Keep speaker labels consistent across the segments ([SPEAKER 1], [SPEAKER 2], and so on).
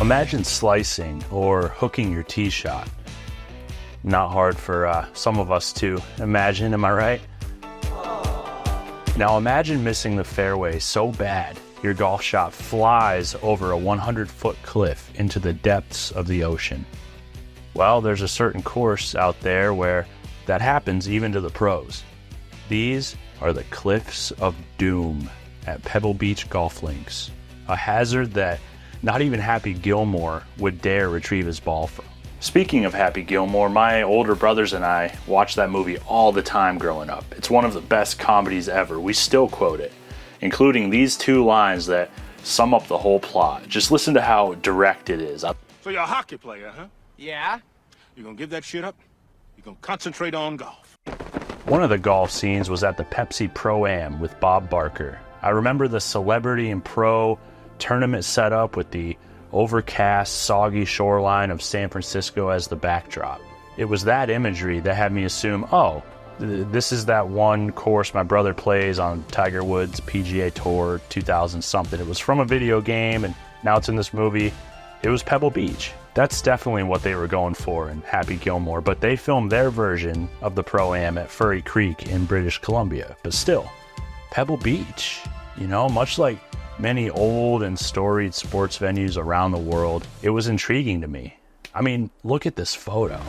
[SPEAKER 1] Imagine slicing or hooking your tee shot. Not hard for some of us to imagine, am I right? Now imagine missing the fairway so bad your golf shot flies over a 100-foot cliff into the depths of the ocean. Well, there's a certain course out there where that happens even to the pros. These are the Cliffs of Doom at Pebble Beach Golf Links, a hazard that not even Happy Gilmore would dare retrieve his ball from. Speaking of Happy Gilmore, my older brothers and I watched that movie all the time growing up. It's one of the best comedies ever. We still quote it, including these two lines that sum up the whole plot. Just listen to how direct it is.
[SPEAKER 2] So you're a hockey player, huh?
[SPEAKER 3] Yeah.
[SPEAKER 2] You gonna give that shit up? You gonna concentrate on golf?
[SPEAKER 1] One of the golf scenes was at the Pepsi Pro-Am with Bob Barker. I remember the celebrity and pro tournament setup with the overcast, soggy shoreline of San Francisco as the backdrop. It was that imagery that had me assume, oh, this is that one course my brother plays on Tiger Woods PGA Tour 2000 something. It was from a video game and now it's in this movie. It was Pebble Beach. That's definitely what they were going for in Happy Gilmore, but they filmed their version of the Pro-Am at Furry Creek in British Columbia. But still, Pebble Beach, you know, much like many old and storied sports venues around the world, it was intriguing to me. I mean, look at this photo.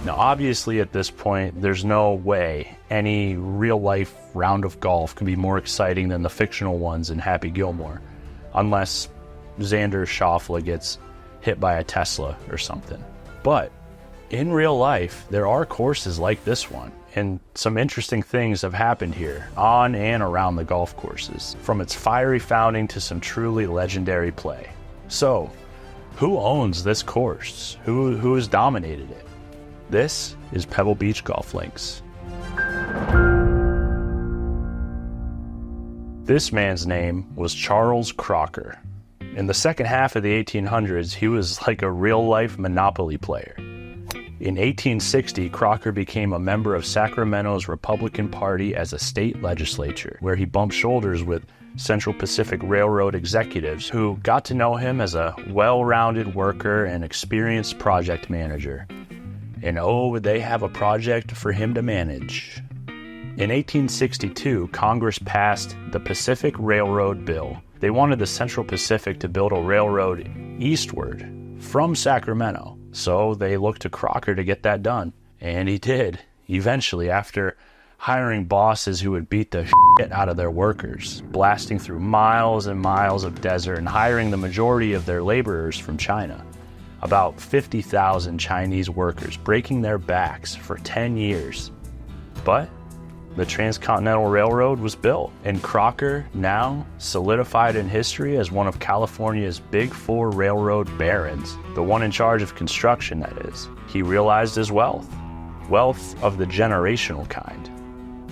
[SPEAKER 1] Now, obviously at this point, there's no way any real-life round of golf can be more exciting than the fictional ones in Happy Gilmore, unless Xander Schauffele gets hit by a Tesla or something. But in real life, there are courses like this one, and some interesting things have happened here on and around the golf courses, from its fiery founding to some truly legendary play. So, who owns this course? Who has dominated it? This is Pebble Beach Golf Links. This man's name was Charles Crocker. In the second half of the 1800s, he was like a real-life Monopoly player. In 1860, Crocker became a member of Sacramento's Republican Party as a state legislature, where he bumped shoulders with Central Pacific Railroad executives who got to know him as a well-rounded worker and experienced project manager. And oh, would they have a project for him to manage. In 1862, Congress passed the Pacific Railroad Bill. They wanted the Central Pacific to build a railroad eastward from Sacramento. So they looked to Crocker to get that done. And he did, eventually, after hiring bosses who would beat the shit out of their workers, blasting through miles and miles of desert and hiring the majority of their laborers from China. About 50,000 Chinese workers breaking their backs for 10 years. But the Transcontinental Railroad was built, and Crocker, now solidified in history as one of California's big four railroad barons, the one in charge of construction, that is. He realized his wealth of the generational kind.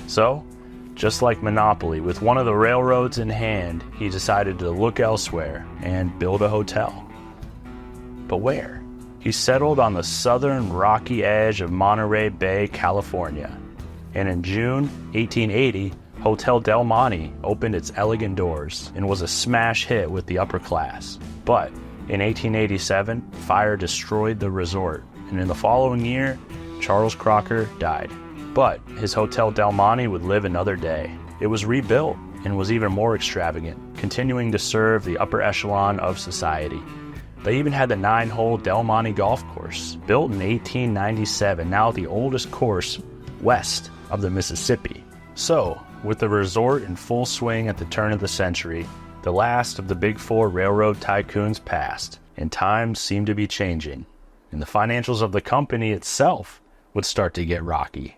[SPEAKER 1] So, just like Monopoly, with one of the railroads in hand, he decided to look elsewhere and build a hotel. But where? He settled on the southern rocky edge of Monterey Bay, California. And in June 1880, Hotel Del Monte opened its elegant doors and was a smash hit with the upper class. But in 1887, fire destroyed the resort, and in the following year, Charles Crocker died. But his Hotel Del Monte would live another day. It was rebuilt and was even more extravagant, continuing to serve the upper echelon of society. They even had the 9-hole Del Monte golf course, built in 1897, now the oldest course west of the Mississippi. So, with the resort in full swing at the turn of the century, the last of the big four railroad tycoons passed, and times seemed to be changing, and the financials of the company itself would start to get rocky.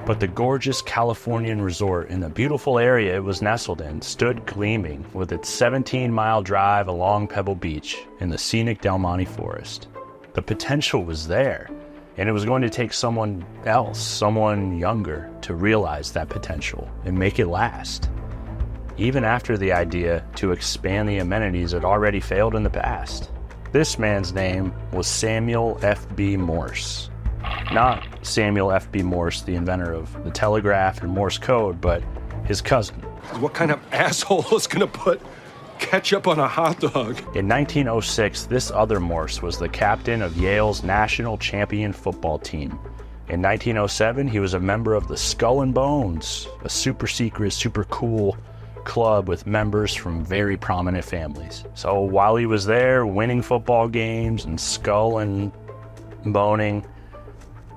[SPEAKER 1] But the gorgeous Californian resort in the beautiful area it was nestled in stood gleaming with its 17-mile drive along Pebble Beach in the scenic Del Monte Forest. The potential was there, and it was going to take someone else, someone younger, to realize that potential and make it last. Even after the idea to expand the amenities had already failed in the past. This man's name was Samuel F.B. Morse. Not Samuel F.B. Morse, the inventor of the telegraph and Morse code, but his cousin.
[SPEAKER 2] What kind of asshole is gonna put
[SPEAKER 3] ketchup on a hot dog.
[SPEAKER 1] In 1906, this other Morse was the captain of Yale's national champion football team. In 1907, he was a member of the Skull and Bones, a super secret, super cool club with members from very prominent families. So while he was there winning football games and skull and boning,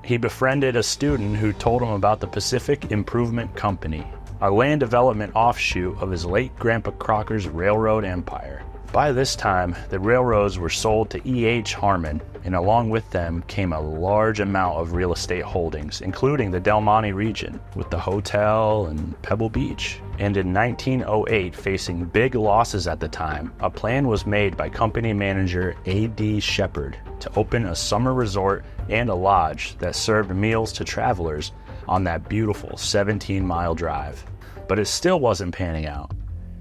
[SPEAKER 1] he befriended a student who told him about the Pacific Improvement Company, a land development offshoot of his late Grandpa Crocker's railroad empire. By this time, the railroads were sold to E.H. Harmon, and along with them came a large amount of real estate holdings, including the Del Monte region, with the hotel and Pebble Beach. And in 1908, facing big losses at the time, a plan was made by company manager A.D. Shepard to open a summer resort and a lodge that served meals to travelers on that beautiful 17-mile drive. But it still wasn't panning out.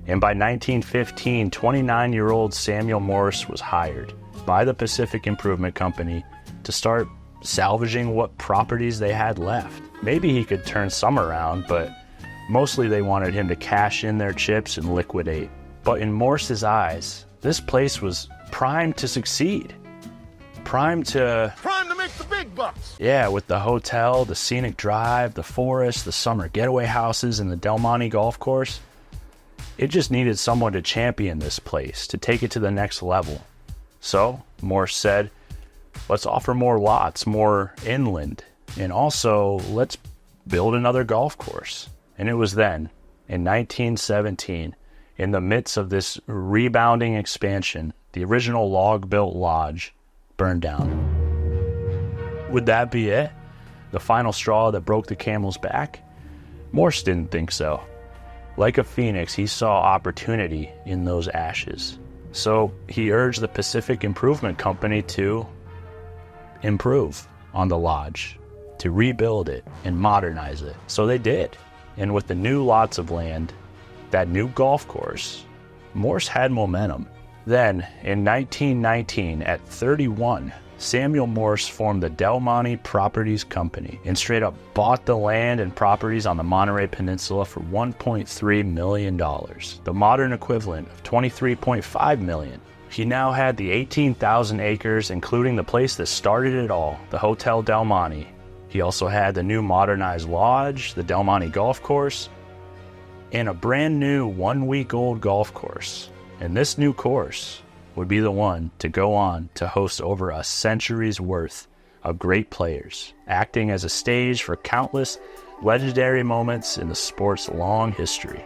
[SPEAKER 1] And by 1915, 29-year-old Samuel Morse was hired by the Pacific Improvement Company to start salvaging what properties they had left. Maybe he could turn some around, but mostly they wanted him to cash in their chips and liquidate. But in Morse's eyes, this place was primed to succeed. Primed to
[SPEAKER 2] make the big bucks.
[SPEAKER 1] Yeah, with the hotel, the scenic drive, the forest, the summer getaway houses, and the Del Monte golf course. It just needed someone to champion this place, to take it to the next level. So, Morse said, let's offer more lots, more inland, and also let's build another golf course. And it was then, in 1917, in the midst of this rebounding expansion, the original log-built lodge burned down. Would that be it? The final straw that broke the camel's back? Morse didn't think so. Like a phoenix, he saw opportunity in those ashes. So he urged the Pacific Improvement Company to improve on the lodge, to rebuild it and modernize it. So they did. And with the new lots of land, that new golf course, Morse had momentum. Then, in 1919, at 31, Samuel Morse formed the Del Monte Properties Company and straight up bought the land and properties on the Monterey Peninsula for $1.3 million, the modern equivalent of $23.5 million. He now had the 18,000 acres, including the place that started it all, the Hotel Del Monte. He also had the new modernized lodge, the Del Monte Golf Course, and a brand new one-week-old golf course. And this new course would be the one to go on to host over a century's worth of great players, acting as a stage for countless legendary moments in the sport's long history.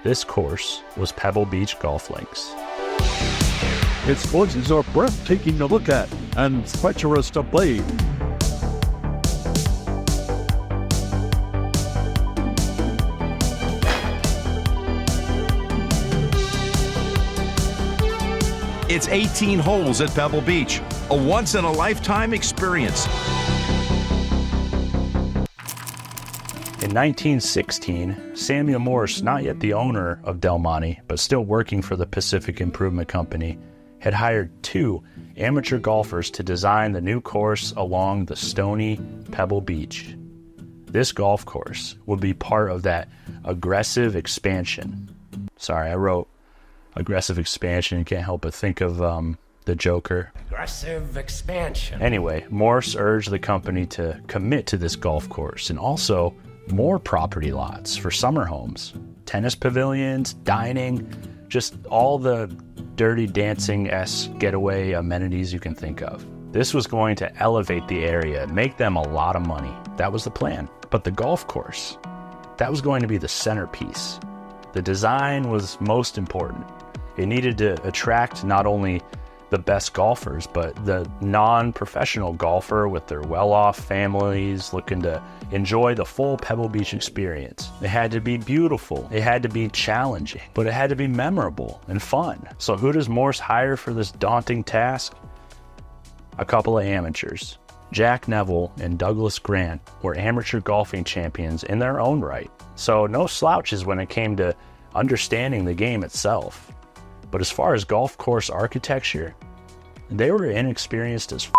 [SPEAKER 1] This course was Pebble Beach Golf Links.
[SPEAKER 4] Its courses are breathtaking to look at and treacherous to play.
[SPEAKER 5] It's 18 holes at Pebble Beach, a once-in-a-lifetime experience.
[SPEAKER 1] In 1916, Samuel Morse, not yet the owner of Del Monte, but still working for the Pacific Improvement Company, had hired 2 amateur golfers to design the new course along the stony Pebble Beach. This golf course would be part of that aggressive expansion. Sorry, I wrote aggressive expansion. You can't help but think of the Joker.
[SPEAKER 6] Aggressive expansion.
[SPEAKER 1] Anyway, Morse urged the company to commit to this golf course and also more property lots for summer homes, tennis pavilions, dining, just all the Dirty Dancing-esque getaway amenities you can think of. This was going to elevate the area and make them a lot of money. That was the plan. But the golf course, that was going to be the centerpiece. The design was most important. It needed to attract not only the best golfers, but the non-professional golfer with their well-off families looking to enjoy the full Pebble Beach experience. It had to be beautiful. It had to be challenging, but it had to be memorable and fun. So who does Morse hire for this daunting task? A couple of amateurs. Jack Neville and Douglas Grant were amateur golfing champions in their own right. So no slouches when it came to understanding the game itself. But as far as golf course architecture, they were inexperienced as f***.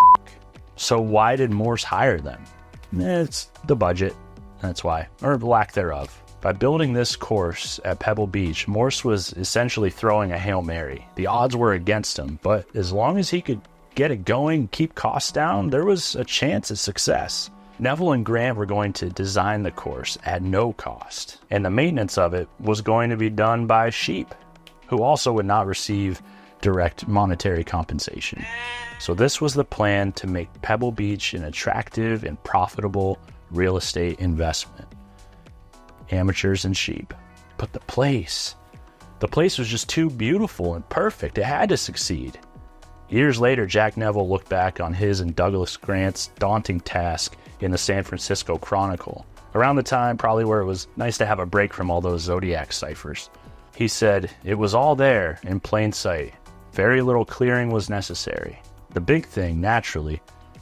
[SPEAKER 1] So why did Morse hire them? It's the budget, that's why, or lack thereof. By building this course at Pebble Beach, Morse was essentially throwing a Hail Mary. The odds were against him, but as long as he could get it going, keep costs down, there was a chance of success. Neville and Grant were going to design the course at no cost, and the maintenance of it was going to be done by Sheep, who also would not receive direct monetary compensation. So this was the plan to make Pebble Beach an attractive and profitable real estate investment. Amateurs and Sheep. But the place was just too beautiful and perfect. It had to succeed. Years later, Jack Neville looked back on his and Douglas Grant's daunting task in the San Francisco Chronicle, around the time probably where it was nice to have a break from all those Zodiac ciphers. He said, "It was all there in plain sight. Very little clearing was necessary. The big thing, naturally,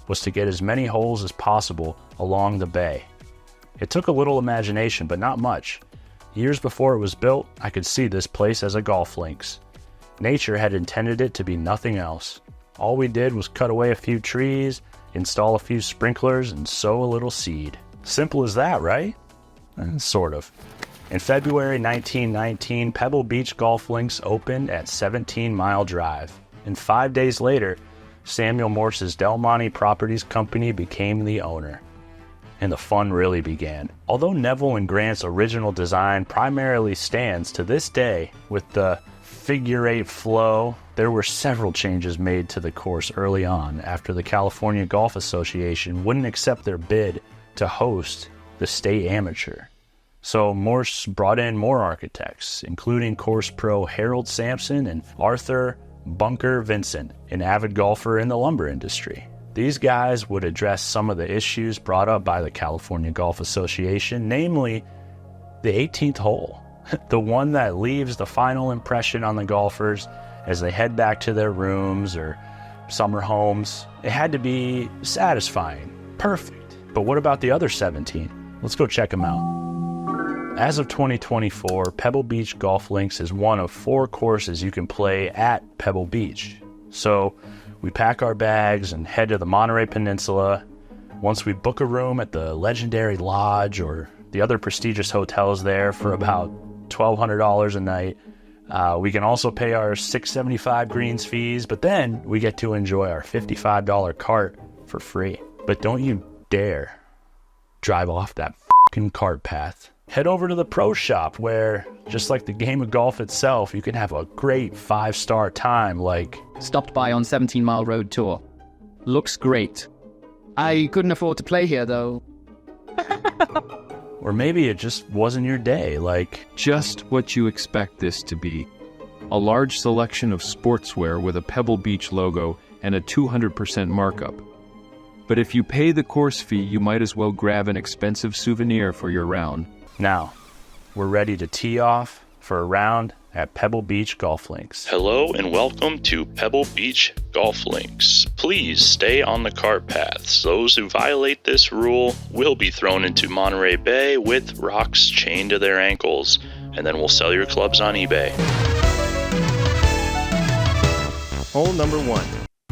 [SPEAKER 1] was to get as many holes as possible along the bay. It took a little imagination, but not much. Years before it was built, I could see this place as a golf links. Nature had intended it to be nothing else. All we did was cut away a few trees, install a few sprinklers, and sow a little seed." Simple as that, right? Sort of. In February 1919, Pebble Beach Golf Links opened at 17 Mile Drive. And 5 days later, Samuel Morse's Del Monte Properties Company became the owner. And the fun really began. Although Neville and Grant's original design primarily stands to this day with the figure-8 flow, there were several changes made to the course early on after the California Golf Association wouldn't accept their bid to host the state amateur. So Morse brought in more architects, including course pro Harold Sampson and Arthur Bunker Vincent, an avid golfer in the lumber industry. These guys would address some of the issues brought up by the California Golf Association, namely the 18th hole, the one that leaves the final impression on the golfers as they head back to their rooms or summer homes. It had to be satisfying, perfect. But what about the other 17? Let's go check them out. As of 2024, Pebble Beach Golf Links is one of 4 courses you can play at Pebble Beach. So we pack our bags and head to the Monterey Peninsula. Once we book a room at the legendary Lodge or the other prestigious hotels there for about $1,200 a night, we can also pay our $675 greens fees, but then we get to enjoy our $55 cart for free. But don't you dare drive off that fucking cart path. Head over to the pro shop where, just like the game of golf itself, you can have a great 5-star time like...
[SPEAKER 3] Stopped by on 17 Mile Road Tour. Looks great. I couldn't afford to play here, though.
[SPEAKER 1] Or maybe it just wasn't your day, like...
[SPEAKER 7] Just what you expect this to be. A large selection of sportswear with a Pebble Beach logo and a 200% markup. But if you pay the course fee, you might as well grab an expensive souvenir for your round.
[SPEAKER 1] Now, we're ready to tee off for a round at Pebble Beach Golf Links.
[SPEAKER 8] Hello and welcome to Pebble Beach Golf Links. Please stay on the cart paths. Those who violate this rule will be thrown into Monterey Bay with rocks chained to their ankles, and then we'll sell your clubs on eBay.
[SPEAKER 9] Hole number 1.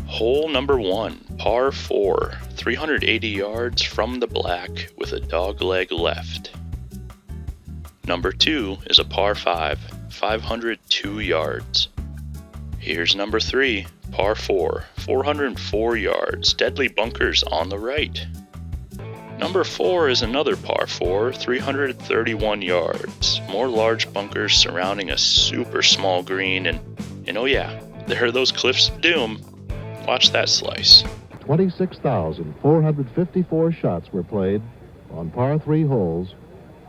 [SPEAKER 8] Hole number 1, par 4, 380 yards from the black with a dogleg left. Number 2 is a par 5, 502 yards. Here's number 3, par 4, 404 yards, deadly bunkers on the right. Number 4 is another par 4, 331 yards, more large bunkers surrounding a super small green, and oh yeah, there are those cliffs of doom. Watch that slice.
[SPEAKER 10] 26,454 shots were played on par 3 holes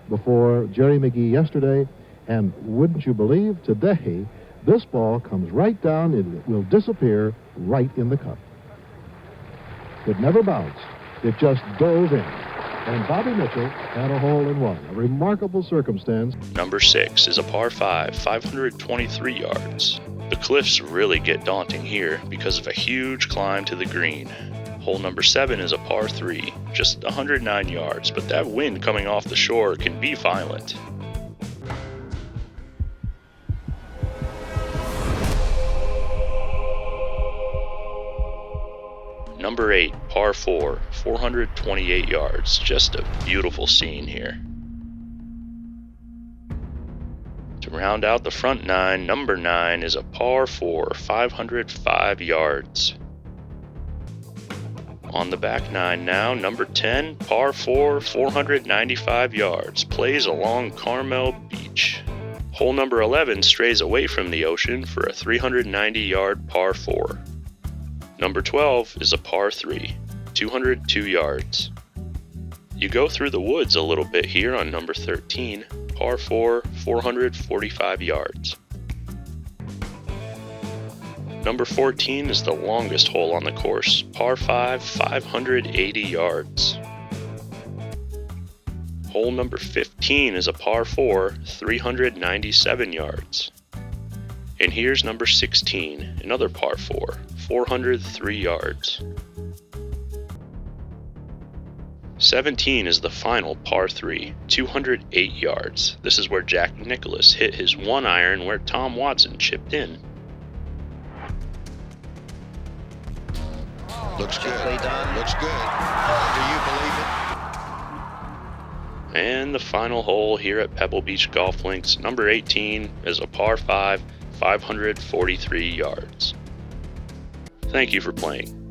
[SPEAKER 10] before Jerry McGee yesterday, and wouldn't you believe, today, this ball comes right down and it will disappear right in the cup. It never bounced. It just dove in. And Bobby Mitchell had a hole in one. A remarkable circumstance.
[SPEAKER 8] Number 6 is a par 5, 523 yards. The cliffs really get daunting here because of a huge climb to the green. Hole number 7 is a par 3, just 109 yards, but that wind coming off the shore can be violent. Number 8, par 4, 428 yards, just a beautiful scene here. round out the front 9, number 9 is a par 4, 505 yards. On the back 9 now, number 10, par 4, 495 yards, plays along Carmel Beach. Hole number 11 strays away from the ocean for a 390-yard par 4. Number 12 is a par 3, 202 yards. You go through the woods a little bit here on number 13, par 4, 445 yards. Number 14 is the longest hole on the course, par 5, 580 yards. Hole number 15 is a par 4, 397 yards. And here's number 16, another par 4, 403 yards. 17 is the final par 3, 208 yards. This is where Jack Nicklaus hit his 1-iron where Tom Watson chipped in.
[SPEAKER 11] Looks good. Looks good. Do you believe it?
[SPEAKER 8] And the final hole here at Pebble Beach Golf Links, number 18, is a par 5, 543 yards. Thank you for playing.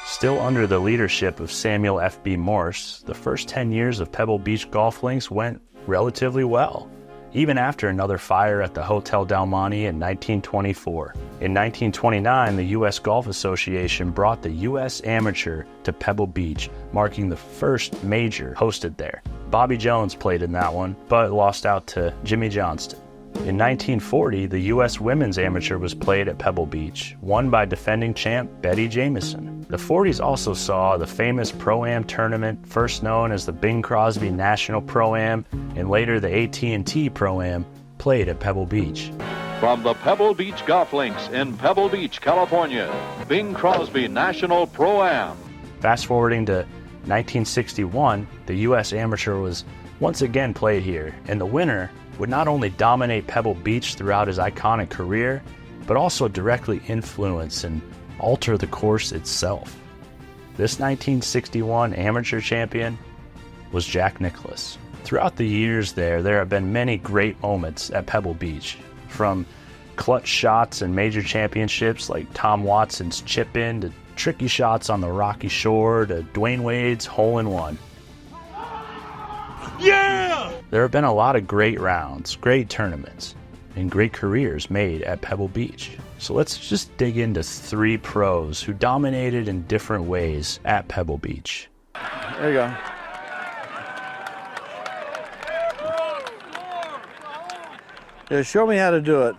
[SPEAKER 1] Still under the leadership of Samuel F.B. Morse, the first 10 years of Pebble Beach Golf Links went relatively well, even after another fire at the Hotel Del Monte in 1924. In 1929, the U.S. Golf Association brought the U.S. Amateur to Pebble Beach, marking the first major hosted there. Bobby Jones played in that one, but lost out to Jimmy Johnston. In 1940, the U.S. Women's Amateur was played at Pebble Beach, won by defending champ Betty Jamieson. The 40s also saw the famous Pro-Am tournament, first known as the Bing Crosby National Pro-Am, and later the AT&T Pro-Am, played at Pebble Beach.
[SPEAKER 4] From the Pebble Beach Golf Links in Pebble Beach, California, Bing Crosby National Pro-Am.
[SPEAKER 1] Fast forwarding to 1961, the U.S. Amateur was once again played here, and the winner would not only dominate Pebble Beach throughout his iconic career, but also directly influence and alter the course itself. This 1961 amateur champion was Jack Nicklaus. Throughout the years there have been many great moments at Pebble Beach, from clutch shots and major championships like Tom Watson's chip-in to tricky shots on the rocky shore to Dwayne Wade's hole-in-one.
[SPEAKER 2] Yeah!
[SPEAKER 1] There have been a lot of great rounds, great tournaments, and great careers made at Pebble Beach. So let's just dig into 3 pros who dominated in different ways at Pebble Beach.
[SPEAKER 4] There you go. Yeah, show me how to do it.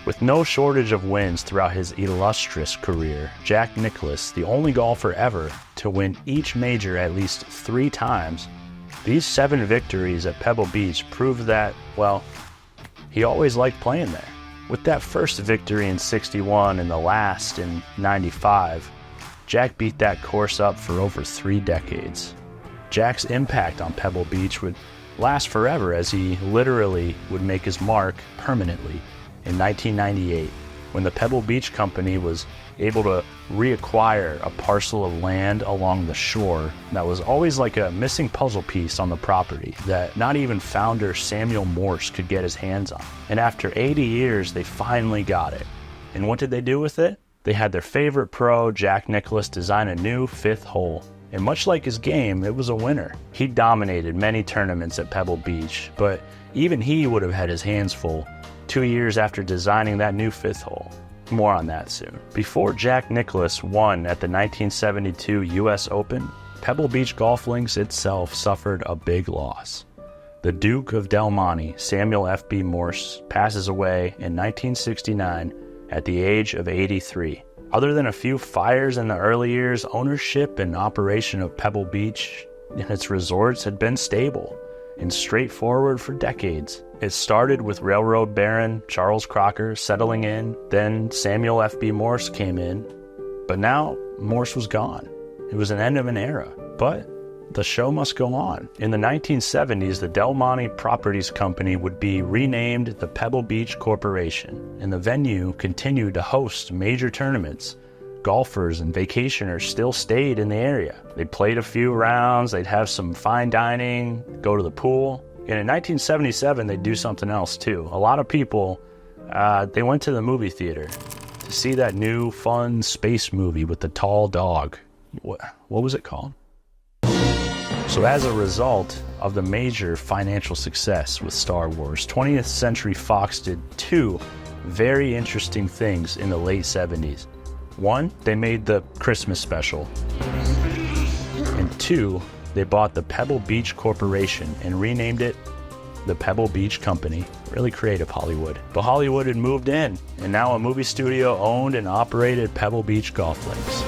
[SPEAKER 1] With no shortage of wins throughout his illustrious career, Jack Nicklaus, the only golfer ever to win each major at least 3 times, these 7 victories at Pebble Beach prove that, well, he always liked playing there. With that first victory in '61 and the last in '95, Jack beat that course up for over 3 decades. Jack's impact on Pebble Beach would last forever, as he literally would make his mark permanently in 1998, when the Pebble Beach Company was able to reacquire a parcel of land along the shore that was always like a missing puzzle piece on the property that not even founder Samuel Morse could get his hands on. And after 80 years, they finally got it. And what did they do with it? They had their favorite pro, Jack Nicklaus, design a new 5th hole. And much like his game, it was a winner. He dominated many tournaments at Pebble Beach, but even he would have had his hands full 2 years after designing that new 5th hole. More on that soon. Before Jack Nicklaus won at the 1972 U.S. Open, Pebble Beach Golf Links itself suffered a big loss. The Duke of Del Monte, Samuel F.B. Morse, passes away in 1969 at the age of 83. Other than a few fires in the early years, ownership and operation of Pebble Beach and its resorts had been stable and straightforward for decades. It started with railroad baron Charles Crocker settling in, then Samuel F.B. Morse came in, but now Morse was gone. It was an end of an era, but the show must go on. In the 1970s, the Del Monte Properties Company would be renamed the Pebble Beach Corporation, and the venue continued to host major tournaments. Golfers and vacationers still stayed in the area. They played a few rounds, they'd have some fine dining, go to the pool. And in 1977, they'd do something else too. A lot of people, they went to the movie theater to see that new, fun space movie with the tall dog. What was it called? So as a result of the major financial success with Star Wars, 20th Century Fox did two very interesting things in the late 70s. One, they made the Christmas special. And two, they bought the Pebble Beach Corporation and renamed it the Pebble Beach Company. Really creative, Hollywood. But Hollywood had moved in, and now a movie studio owned and operated Pebble Beach Golf Links.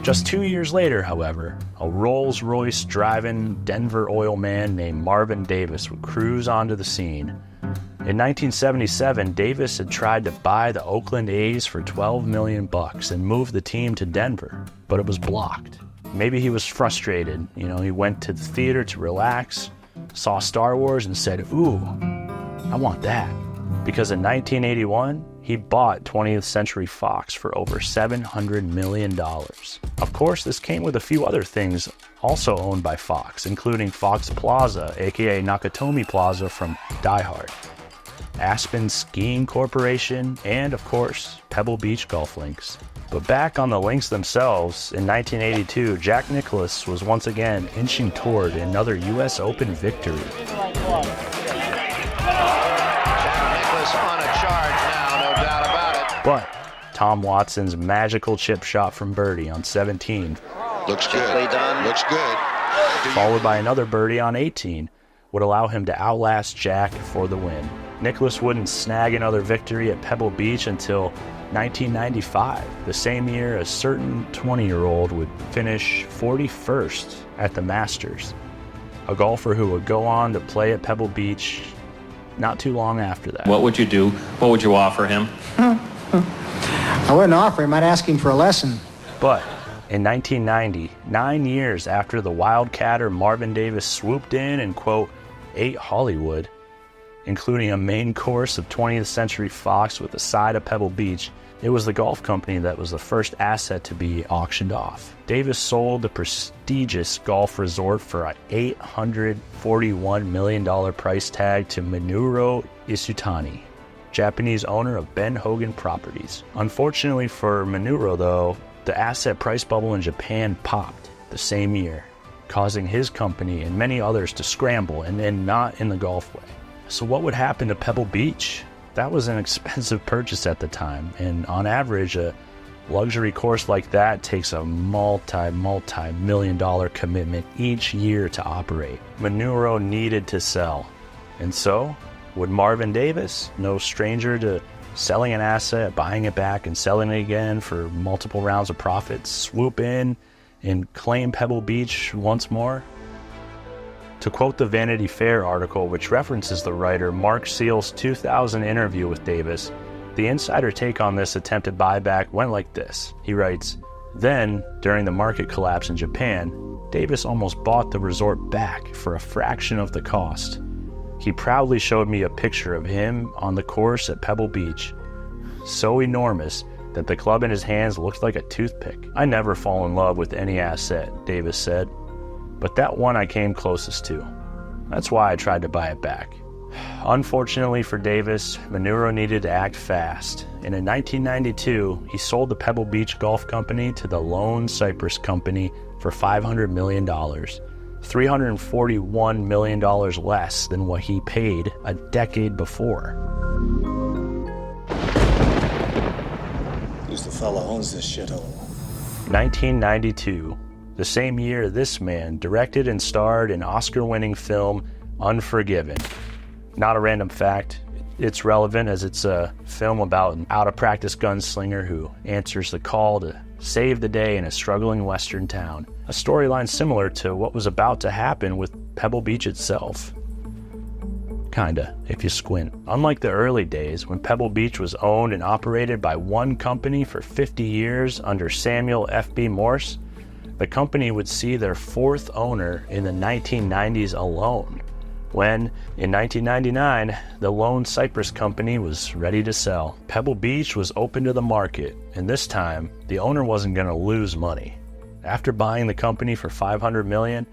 [SPEAKER 1] Just 2 years later, however, a Rolls-Royce driving Denver oil man named Marvin Davis would cruise onto the scene. In 1977, Davis had tried to buy the Oakland A's for $12 million and move the team to Denver, but it was blocked. Maybe he was frustrated. He went to the theater to relax, saw Star Wars and said, "Ooh, I want that." Because in 1981, he bought 20th Century Fox for over $700 million. Of course, this came with a few other things also owned by Fox, including Fox Plaza, aka Nakatomi Plaza from Die Hard, Aspen Skiing Corporation, and of course, Pebble Beach Golf Links. But back on the links themselves, in 1982, Jack Nicklaus was once again inching toward another U.S. Open victory.
[SPEAKER 11] On a charge now, no doubt about it.
[SPEAKER 1] But Tom Watson's magical chip shot from birdie on 17,
[SPEAKER 11] Looks good. Looks good.
[SPEAKER 1] followed by another birdie on 18, would allow him to outlast Jack for the win. Nicklaus wouldn't snag another victory at Pebble Beach until 1995, the same year a certain 20-year-old would finish 41st at the Masters, a golfer who would go on to play at Pebble Beach not too long after that.
[SPEAKER 12] What would you do? What would you offer him?
[SPEAKER 13] I wouldn't offer him. I'd ask him for a lesson.
[SPEAKER 1] But in 1990, 9 years after the Wildcatter Marvin Davis swooped in and, quote, ate Hollywood, including a main course of 20th Century Fox with a side of Pebble Beach, it was the golf company that was the first asset to be auctioned off. Davis sold the prestigious golf resort for an $841 million price tag to Minoru Isutani, Japanese owner of Ben Hogan Properties. Unfortunately for Minoru, though, the asset price bubble in Japan popped the same year, causing his company and many others to scramble and then not in the golf way. So what would happen to Pebble Beach? That was an expensive purchase at the time, and on average, a luxury course like that takes a multi-million-dollar commitment each year to operate. Minoru needed to sell, and so would Marvin Davis, no stranger to selling an asset, buying it back, and selling it again for multiple rounds of profits, swoop in and claim Pebble Beach once more? To quote the Vanity Fair article, which references the writer Mark Seal's 2000 interview with Davis, the insider take on this attempted buyback went like this. He writes, "Then, during the market collapse in Japan, Davis almost bought the resort back for a fraction of the cost. He proudly showed me a picture of him on the course at Pebble Beach, so enormous that the club in his hands looked like a toothpick. I never fall in love with any asset," Davis said, "but that one I came closest to. That's why I tried to buy it back." Unfortunately for Davis, Minoru needed to act fast, and in 1992, he sold the Pebble Beach Golf Company to the Lone Cypress Company for $500 million, $341 million less than what he paid a decade before.
[SPEAKER 14] Who's the fella owns this shithole?
[SPEAKER 1] 1992. The same year, this man directed and starred in Oscar-winning film Unforgiven. Not a random fact. It's relevant as it's a film about an out-of-practice gunslinger who answers the call to save the day in a struggling western town. A storyline similar to what was about to happen with Pebble Beach itself. Kind Kinda, if you squint. Unlike the early days, when Pebble Beach was owned and operated by one company for 50 years under Samuel F.B. Morse, the company would see their fourth owner in the 1990s alone, when, in 1999, the Lone Cypress Company was ready to sell. Pebble Beach was open to the market, and this time, the owner wasn't going to lose money. After buying the company for $500 million,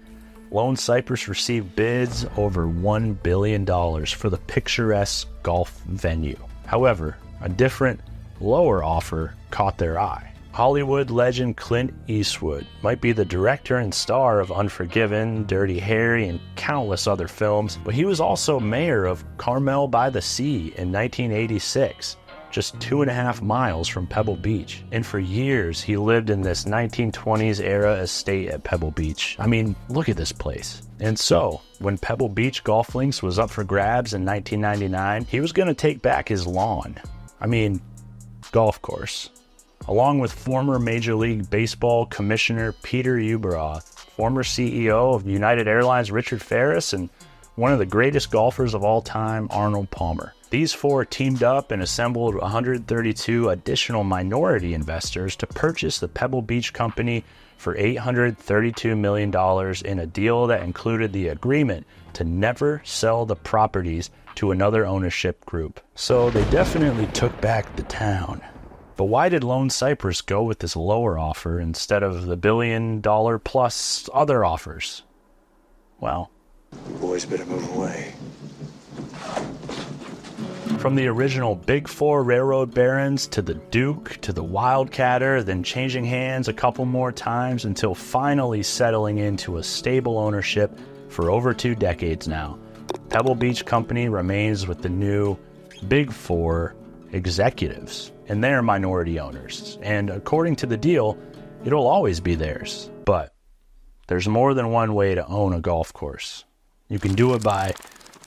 [SPEAKER 1] Lone Cypress received bids over $1 billion for the picturesque golf venue. However, a different, lower offer caught their eye. Hollywood legend Clint Eastwood might be the director and star of Unforgiven, Dirty Harry, and countless other films, but he was also mayor of Carmel by the Sea in 1986, just 2.5 miles from Pebble Beach. And for years, he lived in this 1920s era estate at Pebble Beach. I mean, look at this place. And so, when Pebble Beach Golf Links was up for grabs in 1999, he was going to take back his lawn. Golf course. Along with former Major League Baseball Commissioner Peter Ueberroth, former CEO of United Airlines Richard Ferris, and one of the greatest golfers of all time, Arnold Palmer. These four teamed up and assembled 132 additional minority investors to purchase the Pebble Beach Company for $832 million in a deal that included the agreement to never sell the properties to another ownership group. So they definitely took back the town. But why did Lone Cypress go with this lower offer instead of the $1 billion plus other offers? Well,
[SPEAKER 6] You boys better move away.
[SPEAKER 1] From the original Big Four railroad barons to the Duke to the Wildcatter, then changing hands a couple more times until finally settling into a stable ownership for over 2 decades now, Pebble Beach Company remains with the new Big Four executives and their minority owners. And according to the deal, it'll always be theirs. But there's more than one way to own a golf course. You can do it by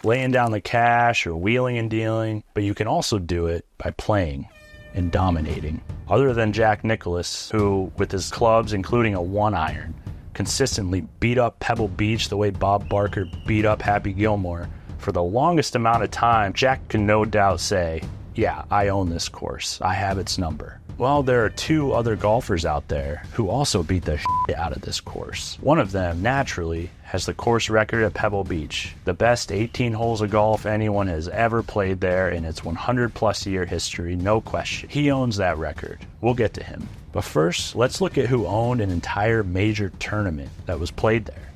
[SPEAKER 1] laying down the cash or wheeling and dealing, but you can also do it by playing and dominating. Other than Jack Nicklaus, who, with his clubs including a 1-iron, consistently beat up Pebble Beach the way Bob Barker beat up Happy Gilmore, for the longest amount of time, Jack can no doubt say, yeah, I own this course. I have its number. Well, there are 2 other golfers out there who also beat the shit out of this course. One of them, naturally, has the course record at Pebble Beach, the best 18 holes of golf anyone has ever played there in its 100-plus year history, no question. He owns that record. We'll get to him. But first, let's look at who owned an entire major tournament that was played there.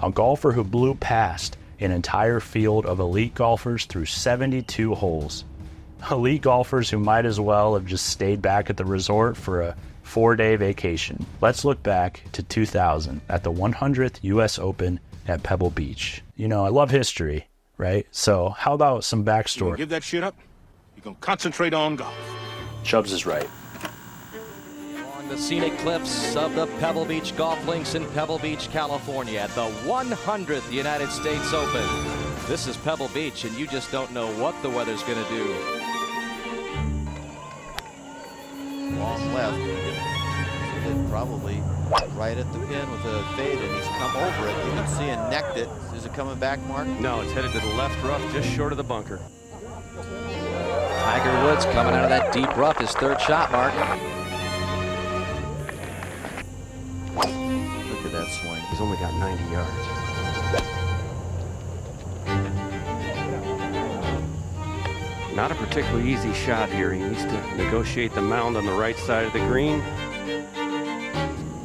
[SPEAKER 1] A golfer who blew past an entire field of elite golfers through 72 holes. Elite golfers who might as well have just stayed back at the resort for a 4-day vacation. Let's look back to 2000 at the 100th U.S. Open at Pebble Beach. You know, I love history, right? So how about some
[SPEAKER 2] You
[SPEAKER 1] backstory?
[SPEAKER 2] gonna give that shit up? You gonna concentrate on golf?
[SPEAKER 1] Chubbs is right.
[SPEAKER 14] Along the scenic cliffs of the Pebble Beach Golf Links in Pebble Beach, California, at the 100th United States Open. This is Pebble Beach, and you just don't know what the weather's going to do.
[SPEAKER 15] Long left, probably right at the pin with a fade, and he's come over it. You can see and necked it. Is it coming back, Mark?
[SPEAKER 9] No, it's headed to the left rough, just short of the bunker.
[SPEAKER 14] Tiger Woods coming out of that deep rough, his 3rd shot, Mark.
[SPEAKER 15] Look at that swing.
[SPEAKER 9] He's only got 90 yards. Not a particularly easy shot here. He needs to negotiate the mound on the right side of the green.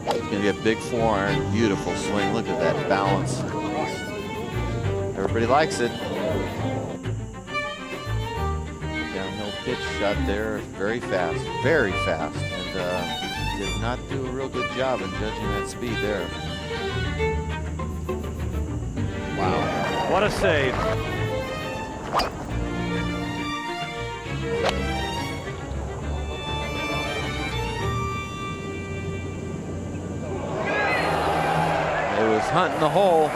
[SPEAKER 15] It's going to be a big 4-iron. Beautiful swing. Look at that balance. Everybody likes it. Downhill pitch shot there. Very fast. Very fast. And did not do a real good job in judging that speed there. Wow.
[SPEAKER 9] What a save.
[SPEAKER 15] Hunting the hole.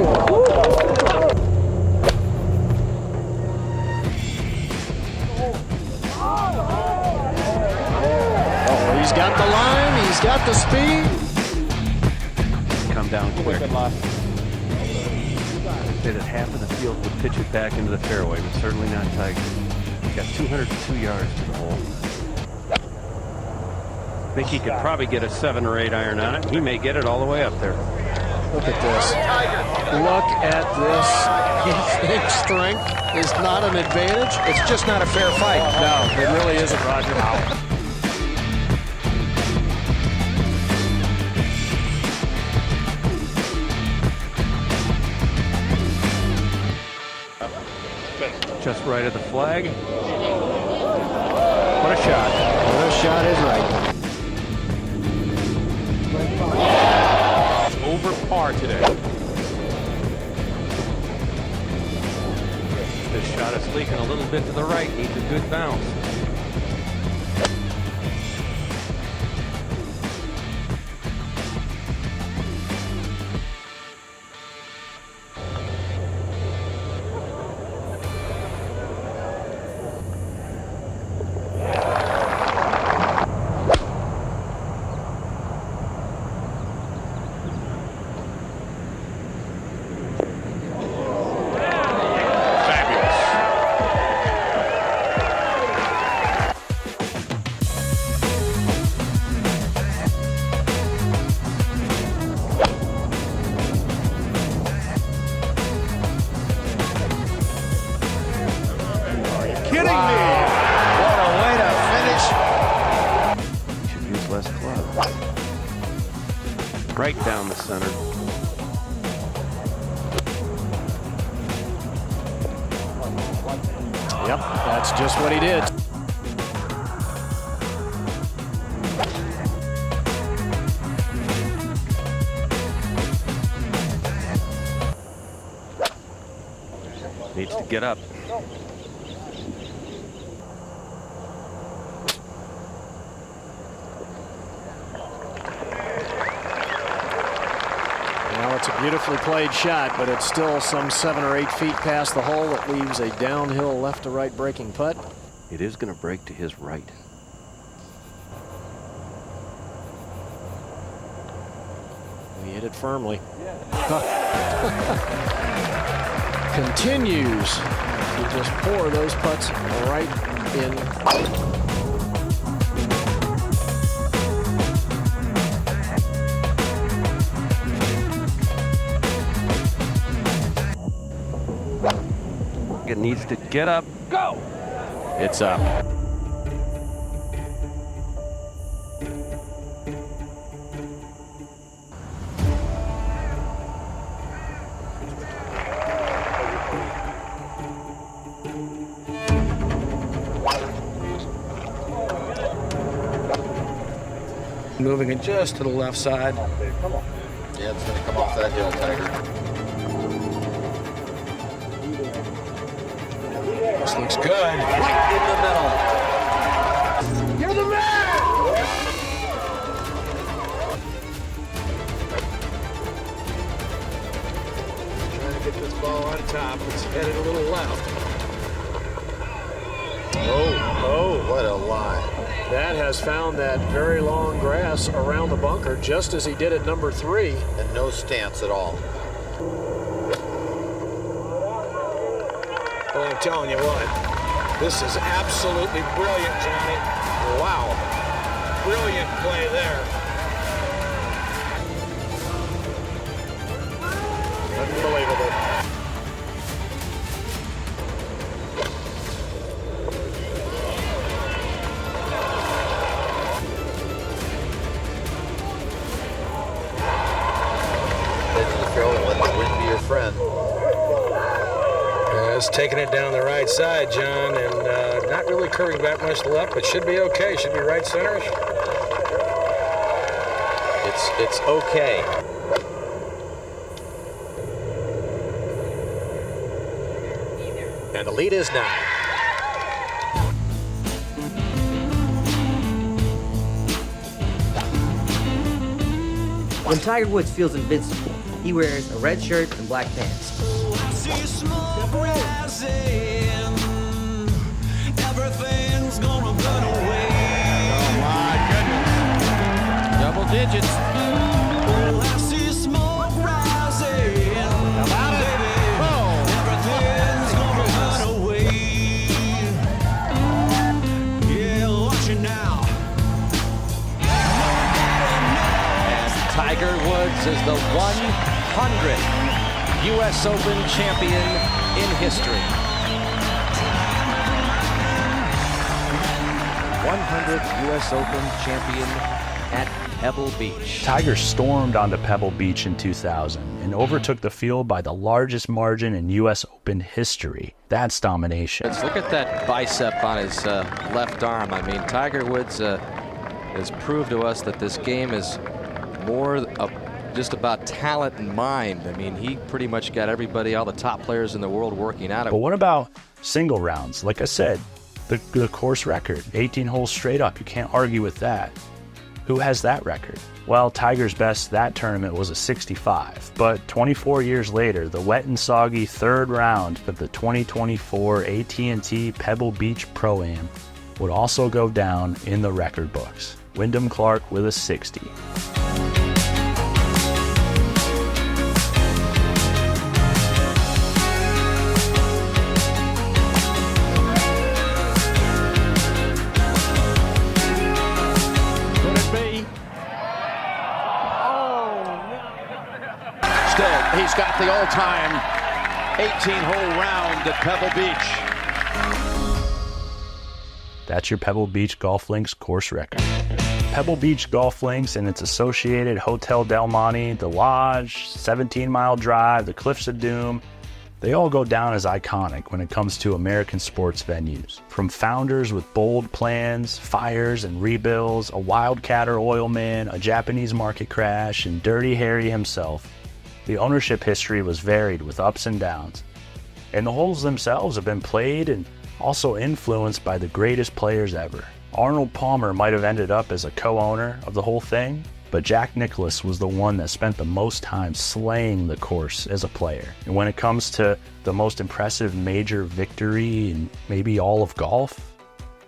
[SPEAKER 16] Oh, he's got the line, he's got the speed.
[SPEAKER 9] Come down quick. Say that half of the field would pitch it back into the fairway, but certainly not Tiger. He's got 202 yards to the hole. I think he could probably get a 7 or 8 iron on it. He may get it all the way up there.
[SPEAKER 16] Look at this. Look at this. You think strength is not an advantage? It's just not a fair fight. No, it really isn't, Roger.
[SPEAKER 9] Just right of the flag. What a shot.
[SPEAKER 16] What a shot is right.
[SPEAKER 9] Over par today. This shot is leaking a little bit to the right. Needs a good bounce.
[SPEAKER 16] Kidding me? What a way to finish.
[SPEAKER 9] Should use less club. Right down the center.
[SPEAKER 16] Yep, that's just what he did.
[SPEAKER 9] Needs to get up.
[SPEAKER 16] Now it's a beautifully played shot, but it's still some 7 or 8 feet past the hole. That leaves a downhill left to right breaking putt.
[SPEAKER 9] It is going to break to his right.
[SPEAKER 16] He hit it firmly. Continues to just pour those putts right in.
[SPEAKER 9] It needs to get up. Go!
[SPEAKER 16] It's up. Moving it just to the left side.
[SPEAKER 15] Yeah, it's going to come off that hill, Tiger.
[SPEAKER 16] This looks good. Right in the middle. You're the man! Trying to get this ball on top. It's headed a little left.
[SPEAKER 15] Oh, what a line.
[SPEAKER 16] That has found that very long grass around the bunker, just as he did at number 3.
[SPEAKER 15] And no stance at all.
[SPEAKER 16] Well, I'm telling you what, this is absolutely brilliant, Johnny. Wow. Brilliant play there. Unbelievable.
[SPEAKER 15] Let the wind be your friend.
[SPEAKER 16] It's taking it down the right side, John, and not really curving back much to the left, but should be okay. Should be right center. It's okay. And the lead is 9.
[SPEAKER 17] When Tiger Woods feels invincible, He wears a red shirt and black pants.
[SPEAKER 18] Everything's gonna burn away. Oh my goodness.
[SPEAKER 15] Double digits.
[SPEAKER 18] I see smoke rising.
[SPEAKER 15] About it.
[SPEAKER 18] Baby, everything's gonna burn away. Yeah, watch it now.
[SPEAKER 14] And Tiger Woods is the 100th U.S. Open champion in history. 100th U.S. Open champion at Pebble Beach.
[SPEAKER 1] Tiger stormed onto Pebble Beach in 2000 and overtook the field by the largest margin in U.S. Open history. That's domination.
[SPEAKER 14] Let's look at that bicep on his left arm. I mean, Tiger Woods has proved to us that this game is more just about talent and mind. I mean, he pretty much got everybody, all the top players in the world working at it.
[SPEAKER 1] But what about single rounds? Like I said, the course record, 18 holes straight up. You can't argue with that. Who has that record? Well, Tiger's best that tournament was a 65. But 24 years later, the wet and soggy third round of the 2024 AT&T Pebble Beach Pro-Am would also go down in the record books. Wyndham Clark with a 60.
[SPEAKER 19] He's got the all-time 18-hole round at Pebble Beach.
[SPEAKER 1] That's your Pebble Beach Golf Links course record. Pebble Beach Golf Links and its associated Hotel Del Monte, the Lodge, 17-Mile Drive, the Cliffs of Doom, they all go down as iconic when it comes to American sports venues. From founders with bold plans, fires and rebuilds, a wildcatter oil man, a Japanese market crash, and Dirty Harry himself, the ownership history was varied with ups and downs. And the holes themselves have been played and also influenced by the greatest players ever. Arnold Palmer might have ended up as a co-owner of the whole thing, but Jack Nicklaus was the one that spent the most time slaying the course as a player. And when it comes to the most impressive major victory in maybe all of golf,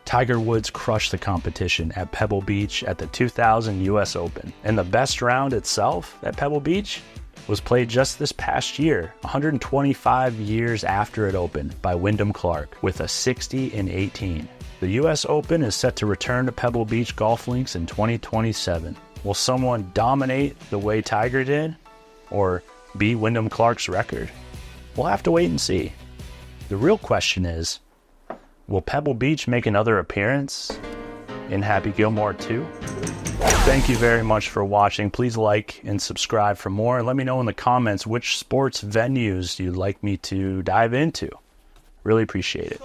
[SPEAKER 1] Tiger Woods crushed the competition at Pebble Beach at the 2000 US Open. And the best round itself at Pebble Beach was played just this past year, 125 years after it opened, by Wyndham Clark with a 60 in 18. The US Open is set to return to Pebble Beach Golf Links in 2027. Will someone dominate the way Tiger did, or beat Wyndham Clark's record? We'll have to wait and see. The real question is, will Pebble Beach make another appearance in Happy Gilmore 2? Thank you very much for watching. Please like and subscribe for more, and let me know in the comments which sports venues you'd like me to dive into. Really appreciate it.